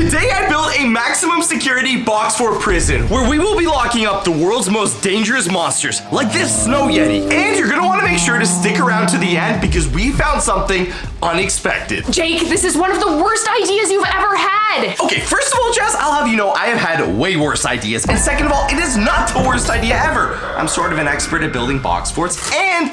Today I built a maximum security box for prison where we will be locking up the world's most dangerous monsters, like this snow yeti. And you're gonna want to make sure to stick around to the end because we found something unexpected. Jake, this is one of the worst ideas you've ever had. Okay, first of all, Jess, I'll have you know I have had way worse ideas. And second of all, it is not the worst idea ever. I'm sort of an expert at building box forts and...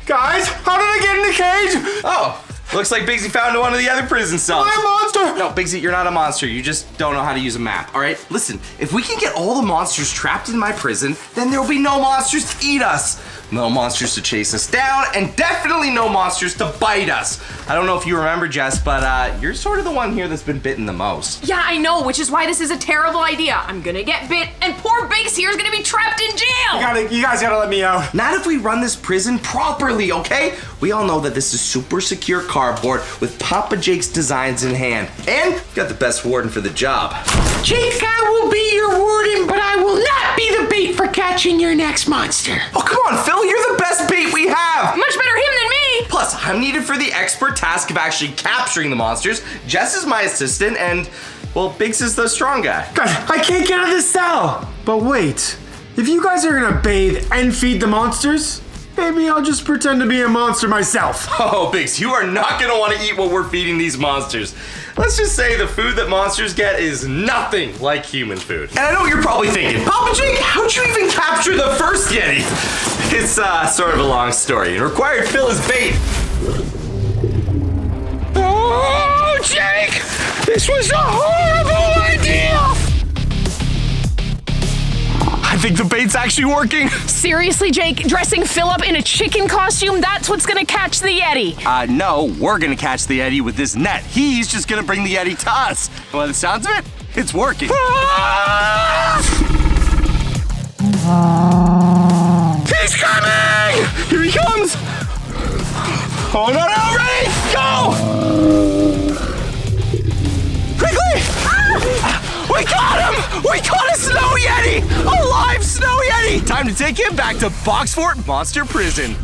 Guys, how did I get in the cage? Oh, looks like Bigsy found one of the other prison cells. I'm a monster. No, Bigsy, you're not a monster. You just don't know how to use a map, all right? Listen, if we can get all the monsters trapped in my prison, then there will be no monsters to eat us. No monsters to chase us down, and definitely no monsters to bite us. I don't know if you remember, Jess, but you're sort of the one here that's been bitten the most. Yeah, I know, which is why this is a terrible idea. I'm gonna get bit, and poor Biggs here is gonna be trapped in jail. You guys gotta let me out. Not if we run this prison properly, okay? We all know that this is super secure cardboard with Papa Jake's designs in hand. And got the best warden for the job. Jake, I will be your warden, but I will not be the bait for catching your next monster. Oh, come on, Phil, you're the best bait we have. Much better him than me. Plus, I'm needed for the expert task of actually capturing the monsters. Jess is my assistant, and, well, Biggs is the strong guy. Guys, I can't get out of this cell. But wait, if you guys are gonna bathe and feed the monsters, maybe I'll just pretend to be a monster myself. Oh, Biggs, you are not gonna want to eat what we're feeding these monsters. Let's just say the food that monsters get is nothing like human food. And I know what you're probably thinking, Papa Jake, how'd you even capture the first Yeti? It's sort of a long story. It required Phil as bait. Oh, Jake! This was a horrible idea! I think the bait's actually working. Seriously, Jake, dressing Phil up in a chicken costume, that's what's gonna catch the Yeti. No, we're gonna catch the Yeti with this net. He's just gonna bring the Yeti to us. By the sounds of it, it's working. He's coming! Here he comes! Oh, no, ready, go! Quickly! We got him! We caught a snow Yeti! A live snow Yeti! Time to take him back to Box Fort Monster Prison.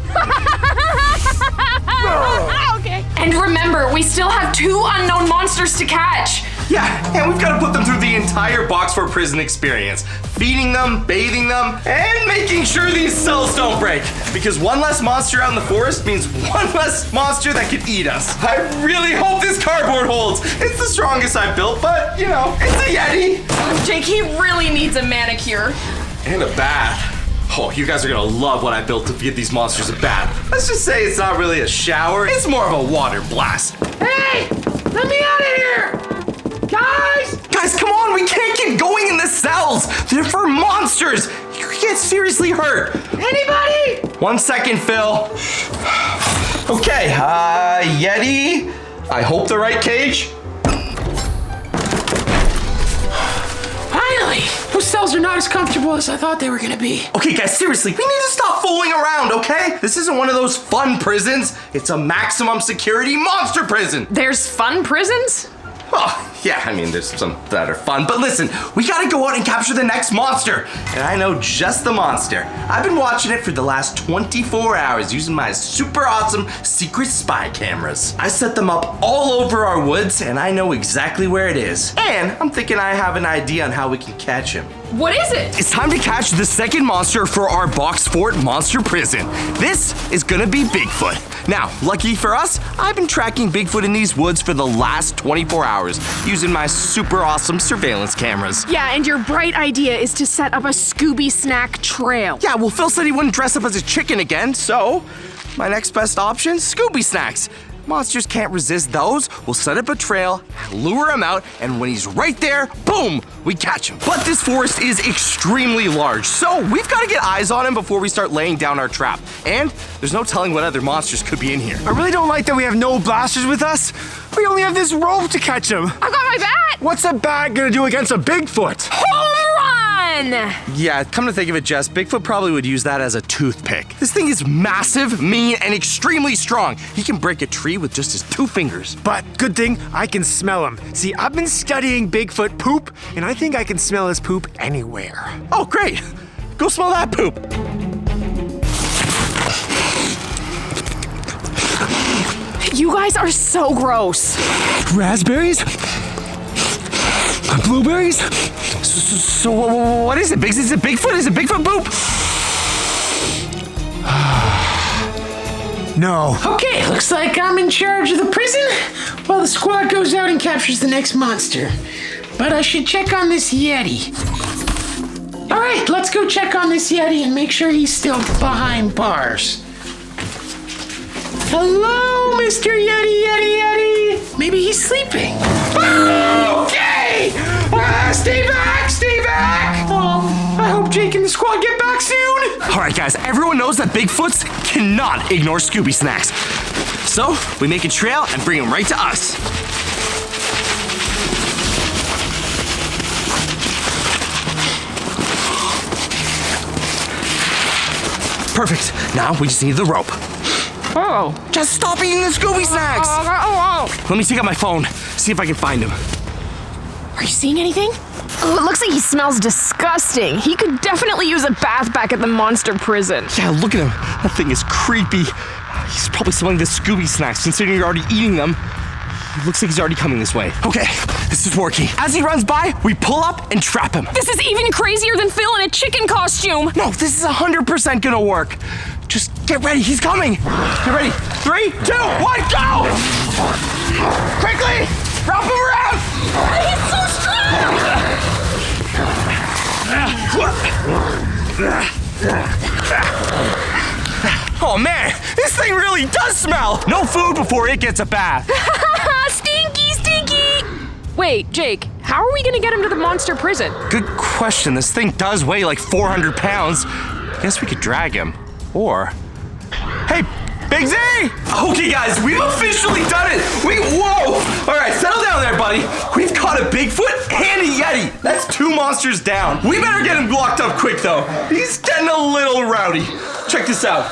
Okay. And remember, we still have 2 unknown monsters to catch. Yeah, and we've got to put them through the entire Box Fort Prison experience. Feeding them, bathing them, and making sure these cells don't break. Because one less monster out in the forest means one less monster that could eat us. I really hope this cardboard holds. It's the strongest I've built, but, you know, it's a Yeti. Jake, he really needs a manicure. And a bath. Oh, you guys are gonna love what I built to give these monsters a bath. Let's just say it's not really a shower, it's more of a water blast. Hey! Let me out of here! Guys! Guys, come on, we can't keep going in the cells. They're for monsters. You could get seriously hurt. Anybody? 1 second, Phil. Okay, Yeti. I hope the right cage. Finally! Those cells are not as comfortable as I thought they were gonna be. Okay, guys, seriously, we need to stop fooling around, okay? This isn't one of those fun prisons. It's a maximum security monster prison. There's fun prisons? Oh, yeah, I mean, there's some that are fun. But listen, we gotta go out and capture the next monster. And I know just the monster. I've been watching it for the last 24 hours using my super awesome secret spy cameras. I set them up all over our woods, and I know exactly where it is. And I'm thinking I have an idea on how we can catch him. What is it? It's time to catch the second monster for our Box Fort Monster Prison. This is gonna be Bigfoot. Now, lucky for us, I've been tracking Bigfoot in these woods for the last 24 hours using my super awesome surveillance cameras. Yeah, and your bright idea is to set up a Scooby snack trail. Yeah, well, Phil said he wouldn't dress up as a chicken again, so my next best option, Scooby snacks. Monsters can't resist those. We'll set up a trail, lure him out, and when he's right there, boom, we catch him. But this forest is extremely large, so we've got to get eyes on him before we start laying down our trap. And there's no telling what other monsters could be in here. I really don't like that we have no blasters with us. We only have this rope to catch him. I got my bat! What's a bat gonna do against a Bigfoot? Home run! Yeah, come to think of it, Jess, Bigfoot probably would use that as a toothpick. This thing is massive, mean, and extremely strong. He can break a tree with just his 2 fingers. But good thing I can smell him. See, I've been studying Bigfoot poop, and I think I can smell his poop anywhere. Oh, great. Go smell that poop. You guys are so gross. Raspberries? Blueberries? So what is it, Biggs? Is it Bigfoot? Is it Bigfoot Boop? No. Okay, looks like I'm in charge of the prison while the squad goes out and captures the next monster. But I should check on this Yeti. All right, let's go check on this Yeti and make sure he's still behind bars. Hello, Mr. Yeti. Maybe he's sleeping. Okay! Stay back! I hope Jake and the squad get back soon. All right, guys, everyone knows that Bigfoots cannot ignore Scooby Snacks. So we make a trail and bring him right to us. Perfect. Now we just need the rope. Oh. Just stop eating the Scooby Snacks. Let me take out my phone, see if I can find him. Are you seeing anything? Oh, it looks like he smells disgusting. He could definitely use a bath back at the monster prison. Yeah, look at him. That thing is creepy. He's probably smelling the Scooby Snacks, considering you're already eating them. It looks like he's already coming this way. Okay, this is working. As he runs by, we pull up and trap him. This is even crazier than Phil in a chicken costume. No, this is 100% gonna work. Just get ready, he's coming. Get ready. 3, 2, 1, go! Quickly, wrap him around. He's so strong! Oh man, this thing really does smell. No food before it gets a bath. Stinky! Wait, Jake, how are we gonna get him to the monster prison? Good question. This thing does weigh like 400 pounds. Guess we could drag him. Or... Hey, Big Z! Okay, guys, we've officially done it. Whoa! All right, settle down there, buddy. We've caught a Bigfoot and a Yeti. That's 2 monsters down. We better get him locked up quick, though. He's getting a little rowdy. Check this out.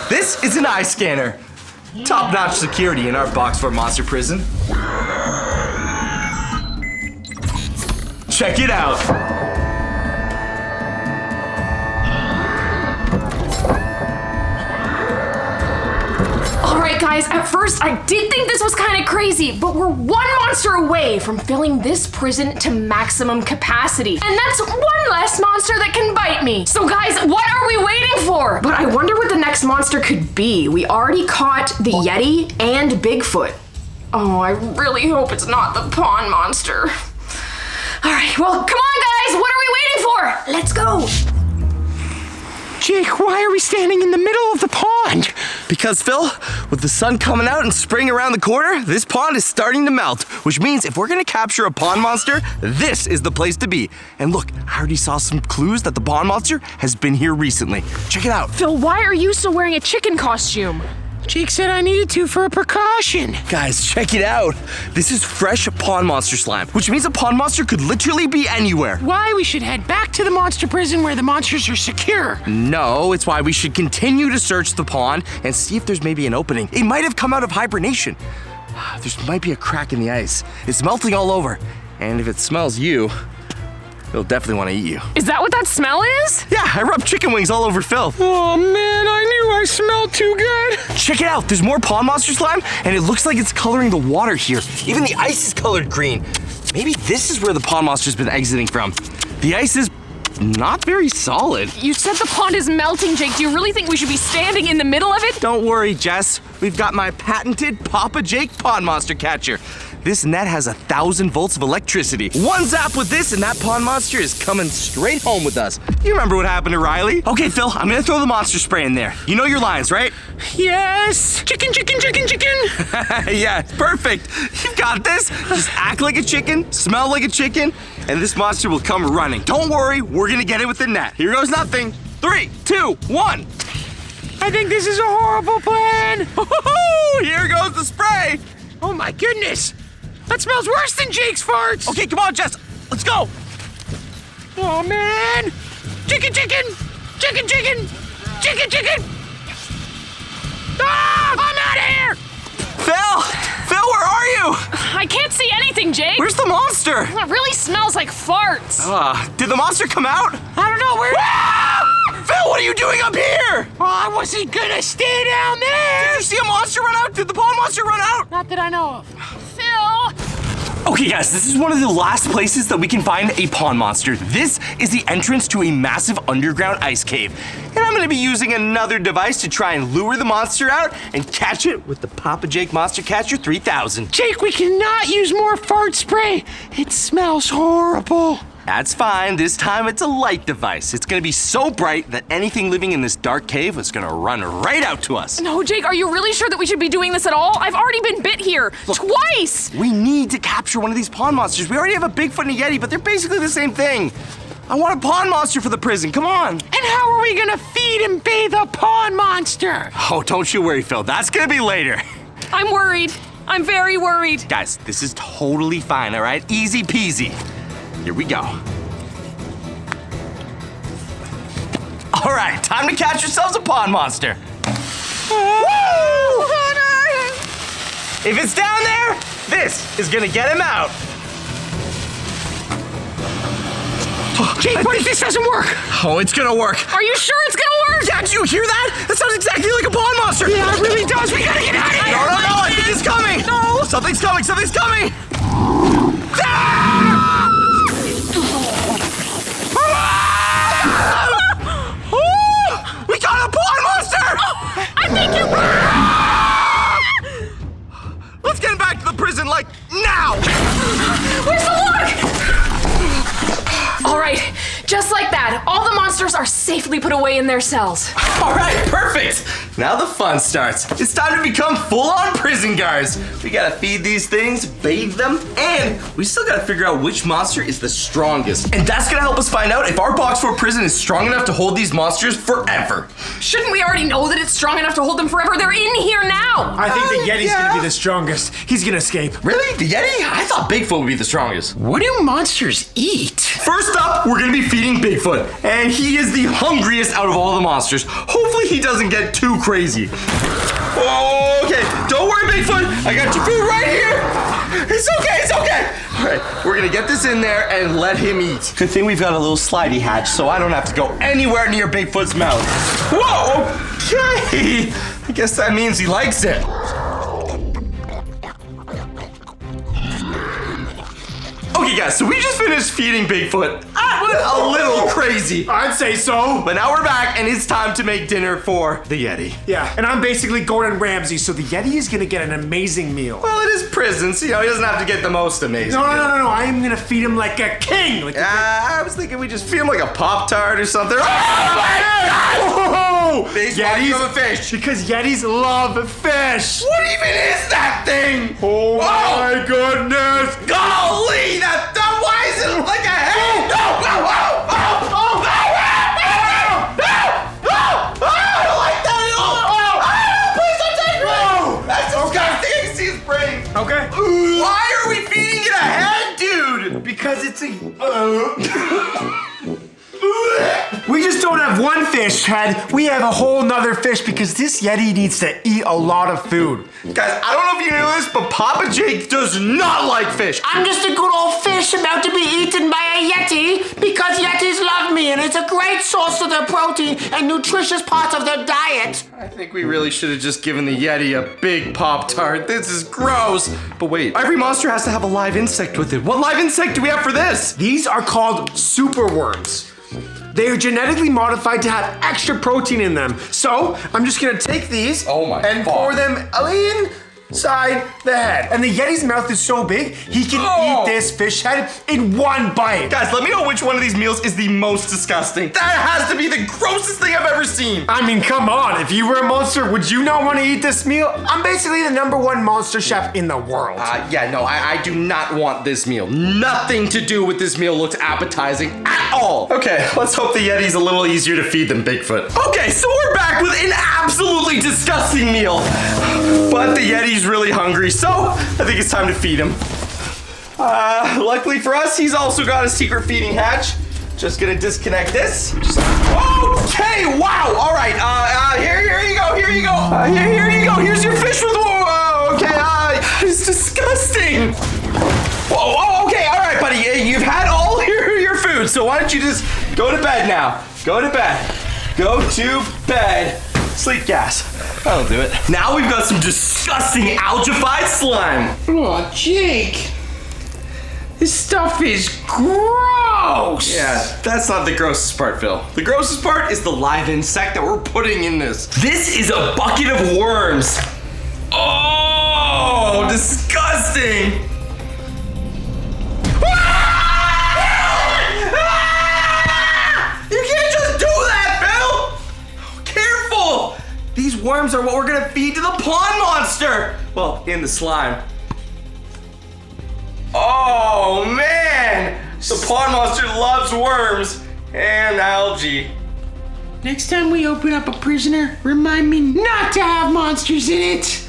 This is an eye scanner. Top-notch security in our Boxford Monster Prison. Check it out. All right, guys, at first I did think this was kind of crazy, but we're 1 monster away from filling this prison to maximum capacity. And that's 1 less monster that can bite me. So guys, what are we waiting for? But I wonder what the next monster could be. We already caught the Yeti and Bigfoot. Oh, I really hope it's not the pond monster. All right, well, come on, guys. What are we waiting for? Let's go. Jake, why are we standing in the middle of the pond? Because, Phil, with the sun coming out and spring around the corner, this pond is starting to melt, which means if we're gonna capture a pond monster, this is the place to be. And look, I already saw some clues that the pond monster has been here recently. Check it out. Phil, why are you still wearing a chicken costume? Jake said I needed to for a precaution. Guys, check it out. This is fresh pond monster slime, which means a pond monster could literally be anywhere. Why we should head back to the monster prison where the monsters are secure. No, it's why we should continue to search the pond and see if there's maybe an opening. It might have come out of hibernation. There might be a crack in the ice. It's melting all over. And if it smells you, it'll definitely want to eat you. Is that what that smell is? Yeah, I rubbed chicken wings all over Phil. Oh man, I knew I smelled too good. Check it out. There's more pond monster slime, and it looks like it's coloring the water here. Even the ice is colored green. Maybe this is where the pond monster's been exiting from. The ice is not very solid. You said the pond is melting, Jake. Do you really think we should be standing in the middle of it? Don't worry, Jess. We've got my patented Papa Jake pond monster catcher. This net has 1,000 volts of electricity. 1 zap with this and that pond monster is coming straight home with us. You remember what happened to Riley? Okay, Phil, I'm gonna throw the monster spray in there. You know your lines, right? Yes. Chicken. Yeah, perfect. You've got this. Just act like a chicken, smell like a chicken, and this monster will come running. Don't worry, we're gonna get it with the net. Here goes nothing. 3, 2, 1. I think this is a horrible plan. Here goes the spray. Oh my goodness. That smells worse than Jake's farts. Okay, come on, Jess. Let's go. Oh man. Chicken. Ah, I'm out of here. Phil, where are you? I can't see anything, Jake. Where's the monster? It really smells like farts. Did the monster come out? I don't know where. Ah! Phil, what are you doing up here? Oh, I wasn't gonna stay down there. Did you see a monster run out? Did the pond monster run out? Not that I know of. Phil. Okay, guys, this is one of the last places that we can find a pond monster. This is the entrance to a massive underground ice cave. And I'm gonna be using another device to try and lure the monster out and catch it with the Papa Jake Monster Catcher 3000. Jake, we cannot use more fart spray. It smells horrible. That's fine. This time it's a light device. It's gonna be so bright that anything living in this dark cave is gonna run right out to us. No, Jake, are you really sure that we should be doing this at all? I've already been bit here twice. We need to capture one of these pond monsters. We already have a Bigfoot and a Yeti, but they're basically the same thing. I want a pond monster for the prison. Come on. And how are we gonna feed and bathe a pond monster? Oh, don't you worry, Phil. That's gonna be later. I'm worried. I'm very worried. Guys, this is totally fine, all right? Easy peasy. Here we go. All right, time to catch yourselves a pond monster. Woo! If it's down there, this is gonna get him out. Jake, what if this doesn't work? Oh, it's gonna work. Are you sure it's gonna work? Yeah, did you hear that? That sounds exactly like a pond monster. Yeah, it really does. We gotta get out of here. No, I think it's coming. No. Something's coming. Ah! We got a pond monster! I think you. Let's get him back to the prison, like, now! Where's the lock? All right, just like that, all the monsters are safely put away in their cells. All right, perfect! Now the fun starts. It's time to become full-on prison guards. We gotta feed these things, bathe them, and we still gotta figure out which monster is the strongest. And that's gonna help us find out if our box fort prison is strong enough to hold these monsters forever. Shouldn't we already know that it's strong enough to hold them forever? They're in here now. I think the Yeti's yeah. gonna be the strongest. He's gonna escape. Really? The Yeti? I thought Bigfoot would be the strongest. What do monsters eat? First up, we're gonna be feeding Bigfoot, and he is the hungriest out of all the monsters. Hopefully he doesn't get too crazy. Oh, okay, don't worry, Bigfoot. I got your food right here. It's okay. All right, we're gonna get this in there and let him eat. Good thing we've got a little slidey hatch, so I don't have to go anywhere near Bigfoot's mouth. Whoa, okay. I guess that means he likes it. Okay, guys, so we just finished feeding Bigfoot. That went a little crazy. I'd say so. But now we're back, and it's time to make dinner for the Yeti. Yeah, and I'm basically Gordon Ramsay, so the Yeti is gonna get an amazing meal. Well, it is prison, so, he doesn't have to get the most amazing. No, I am gonna feed him like a king. Like I was thinking we just feed him like a Pop-Tart or something. Whoa! Fish, why do you have a fish? Because Yetis love fish. What even is that thing? Oh my goodness! Golly, why is it like a head? No! I don't like that at all! Please don't take me! That's disgusting! I can see his brain! Okay. Why are we feeding it a head, dude? Because it's a. We just don't have one fish head. We have a whole nother fish because this Yeti needs to eat a lot of food. Guys, I don't know if you knew this, but Papa Jake does not like fish. I'm just a good old fish about to be eaten by a Yeti because Yetis love me and it's a great source of their protein and nutritious parts of their diet. I think we really should have just given the Yeti a big Pop-Tart. This is gross. But wait, every monster has to have a live insect with it. What live insect do we have for this? These are called superworms. They are genetically modified to have extra protein in them. So I'm just gonna take these and pour them inside the head. And the Yeti's mouth is so big, he can eat this fish head in one bite. Guys, let me know which one of these meals is the most disgusting. That has to be the grossest thing I've ever seen. I mean, come on. If you were a monster, would you not want to eat this meal? I'm basically the #1 monster chef in the world. I do not want this meal. Nothing to do with this meal looks appetizing at all. Okay, let's hope the Yeti's a little easier to feed than Bigfoot. Okay, so we're back with an absolutely disgusting meal. But the Yeti's really hungry, so I think it's time to feed him. Luckily for us, he's also got a secret feeding hatch. Just gonna disconnect this. Okay, wow, all right, here you go. Here you go, here's your fish with, it's disgusting. Whoa, okay, all right, buddy, you've had all your food, so why don't you just go to bed now. Go to bed. Sleep gas. That'll do it. Now we've got some disgusting algified slime. Oh, Jake. This stuff is gross! Yeah, that's not the grossest part, Phil. The grossest part is the live insect that we're putting in this. This is a bucket of worms. Oh, disgusting. You can't just do that, Phil! Careful! These worms are what we're gonna feed to the pond monster! Well, in the slime. Oh, man! The pond monster loves worms and algae. Next time we open up a prisoner, remind me not to have monsters in it.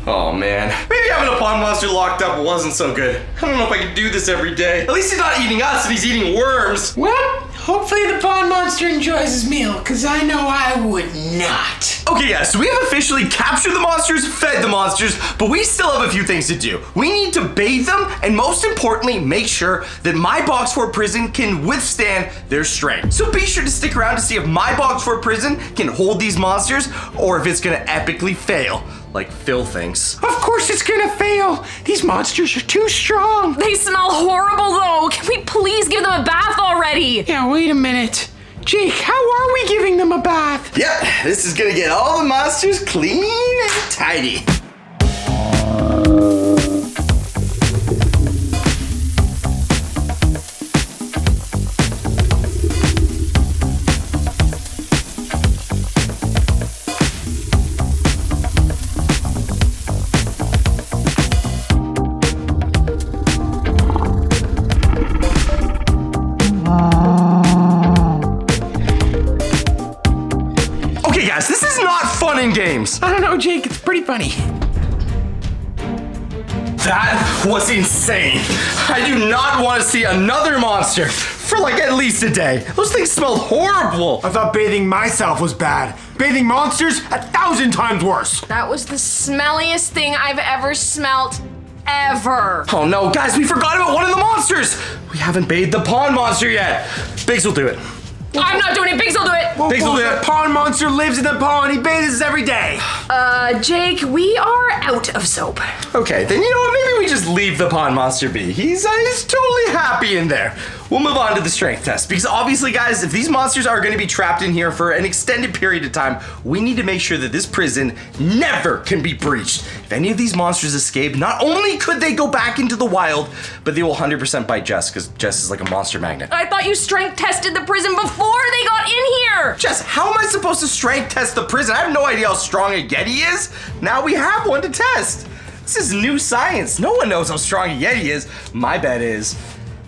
Oh, man. Maybe having a pond monster locked up wasn't so good. I don't know if I can do this every day. At least he's not eating us and he's eating worms. Well, hopefully the pond monster enjoys his meal, because I know I would not. Okay, guys, so we have officially captured the monsters, fed the monsters, but we still have a few things to do. We need to bathe them, and most importantly, make sure that my box fort prison can withstand their strength. So be sure to stick around to see if my box fort prison can hold these monsters, or if it's gonna epically fail, like Phil thinks. Of course it's gonna fail. These monsters are too strong. They smell horrible though. Can we please give them a bath already? Yeah, wait a minute. Jake, how are we giving them a bath? Yep, this is gonna get all the monsters clean and tidy. This is not fun and games. I don't know, Jake, it's pretty funny. That was insane. I do not want to see another monster for like at least a day. Those things smelled horrible. I thought bathing myself was bad. Bathing monsters, 1,000 times worse. That was the smelliest thing I've ever smelt. Ever. Oh no, guys, we forgot about one of the monsters. We haven't bathed the pond monster yet. Biggs will do it. I'm not doing it. Biggs will do it. Biggs will do it. The pond monster lives in the pond. He bathes every day. Jake, we are out of soap. Okay, then you know what? Maybe we just leave the pond monster be. He's totally happy in there. We'll move on to the strength test because obviously, guys, if these monsters are going to be trapped in here for an extended period of time, we need to make sure that this prison never can be breached. If any of these monsters escape, not only could they go back into the wild, but they will 100% bite Jess because Jess is like a monster magnet. I thought you strength tested the prison before they got in here. Jess, how am I supposed to strength test the prison? I have no idea how strong a Yeti is. Now we have one to test. This is new science. No one knows how strong a Yeti is. My bet is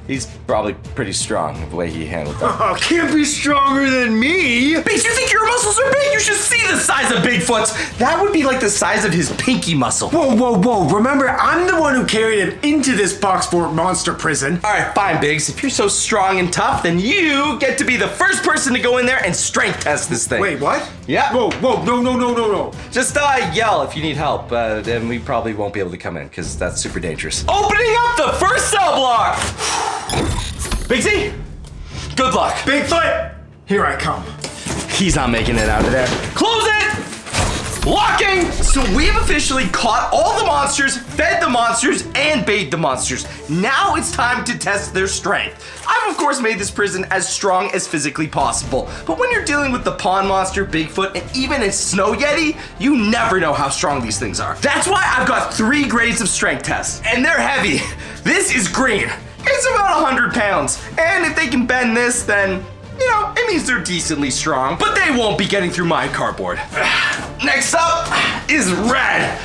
he's probably pretty strong the way he handled that. Oh, can't be stronger than me. Biggs, you think your muscles are big? You should see the size of Bigfoot's. That would be like the size of his pinky muscle. Whoa, whoa, whoa. Remember, I'm the one who carried him into this box fort monster prison. All right, fine, Biggs. If you're so strong and tough, then you get to be the first person to go in there and strength test this thing. Wait, what? Yeah. Whoa, whoa, no. Just yell if you need help, and we probably won't be able to come in because that's super dangerous. Opening up the first cell block. Biggsy, good luck. Bigfoot, here I come. He's not making it out of there. Close it! Locking! So we've officially caught all the monsters, fed the monsters, and bathed the monsters. Now it's time to test their strength. I've of course made this prison as strong as physically possible, but when you're dealing with the pond monster, Bigfoot, and even a snow yeti, you never know how strong these things are. That's why I've got 3 grades of strength tests, and they're heavy. This is green. It's about 100 pounds, and if they can bend this, then you know, it means they're decently strong, but they won't be getting through my cardboard. Next up is red.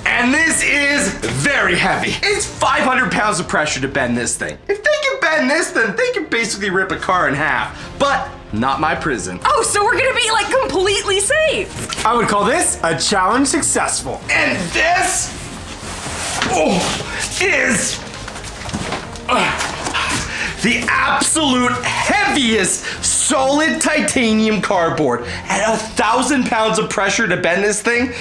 And this is very heavy. It's 500 pounds of pressure to bend this thing. If they can bend this, then they can basically rip a car in half. But not my prison. Oh, so we're gonna be like completely safe. I would call this a challenge successful. And this is the absolute heaviest solid titanium cardboard. At 1,000 pounds of pressure to bend this thing,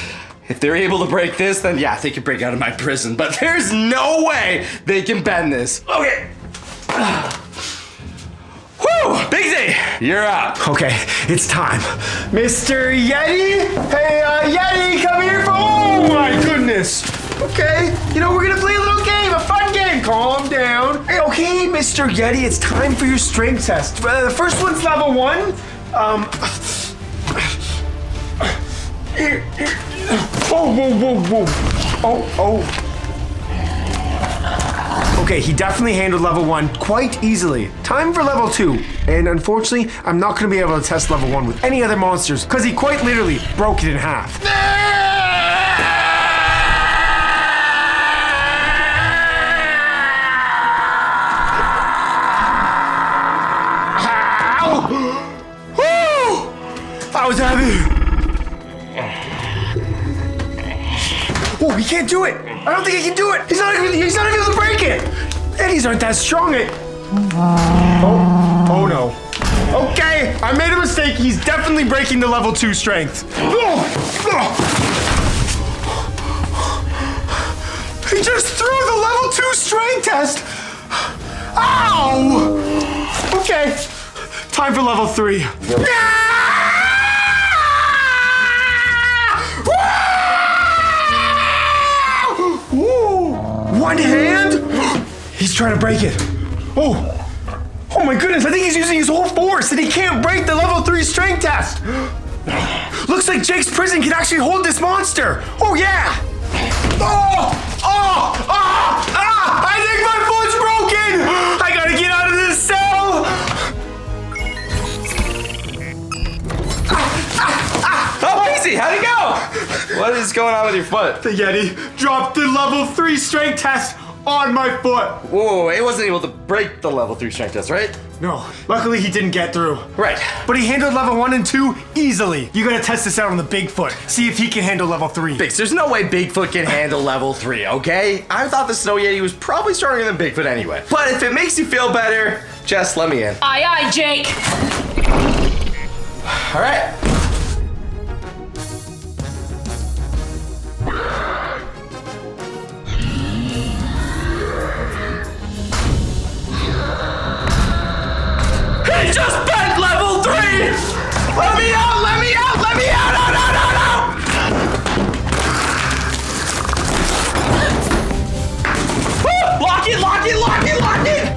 if they're able to break this, then yeah, they can break out of my prison. But there's no way they can bend this. Okay. Whew, Biggsy, you're up. Okay, it's time. Mr. Yeti? Hey, Yeti, come here. Oh my goodness. Okay, you know, we're gonna play a little game, a fun game calm down. Hey, okay, Mr. Yeti, it's time for your strength test. The first one's level 1. Here. Whoa. Oh. Okay, he definitely handled level 1 quite easily. Time for level 2. And unfortunately, I'm not gonna be able to test level 1 with any other monsters because he quite literally broke it in half. I was happy. Oh, he can't do it. I don't think he can do it. He's not even able to break it. Eddies aren't that strong. Oh no. Okay, I made a mistake. He's definitely breaking the level 2 strength. He just threw the level 2 strength test. Ow! Okay, time for level 3. One hand? He's trying to break it. Oh my goodness, I think he's using his whole force and he can't break the level 3 strength test. Looks like Jake's prison can actually hold this monster. Oh yeah. I think my foot's broken. I gotta get out of this cell. Oh, easy, how'd it go? What is going on with your foot? The Yeti dropped the level 3 strength test on my foot. Whoa, it wasn't able to break the level 3 strength test, right? No, luckily he didn't get through. Right. But he handled level 1 and 2 easily. You gotta test this out on the Bigfoot. See if he can handle level 3. Biggs, there's no way Bigfoot can handle level 3, okay? I thought the Snow Yeti was probably stronger than Bigfoot anyway. But if it makes you feel better, just let me in. Aye, Jake. All right. He just bent level 3! Let me out! Lock it!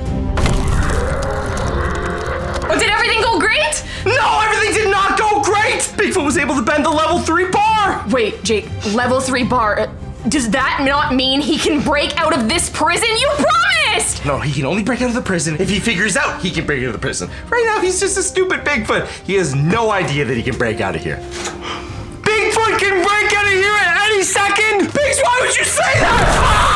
Oh, did everything go great? No, everything did not go great! Bigfoot was able to bend the level 3 bar! Wait, Jake, level 3 bar. Does that not mean he can break out of this prison? You promised! No, he can only break out of the prison if he figures out he can break out of the prison. Right now, he's just a stupid Bigfoot. He has no idea that he can break out of here. Bigfoot can break out of here at any second! Biggs, why would you say that?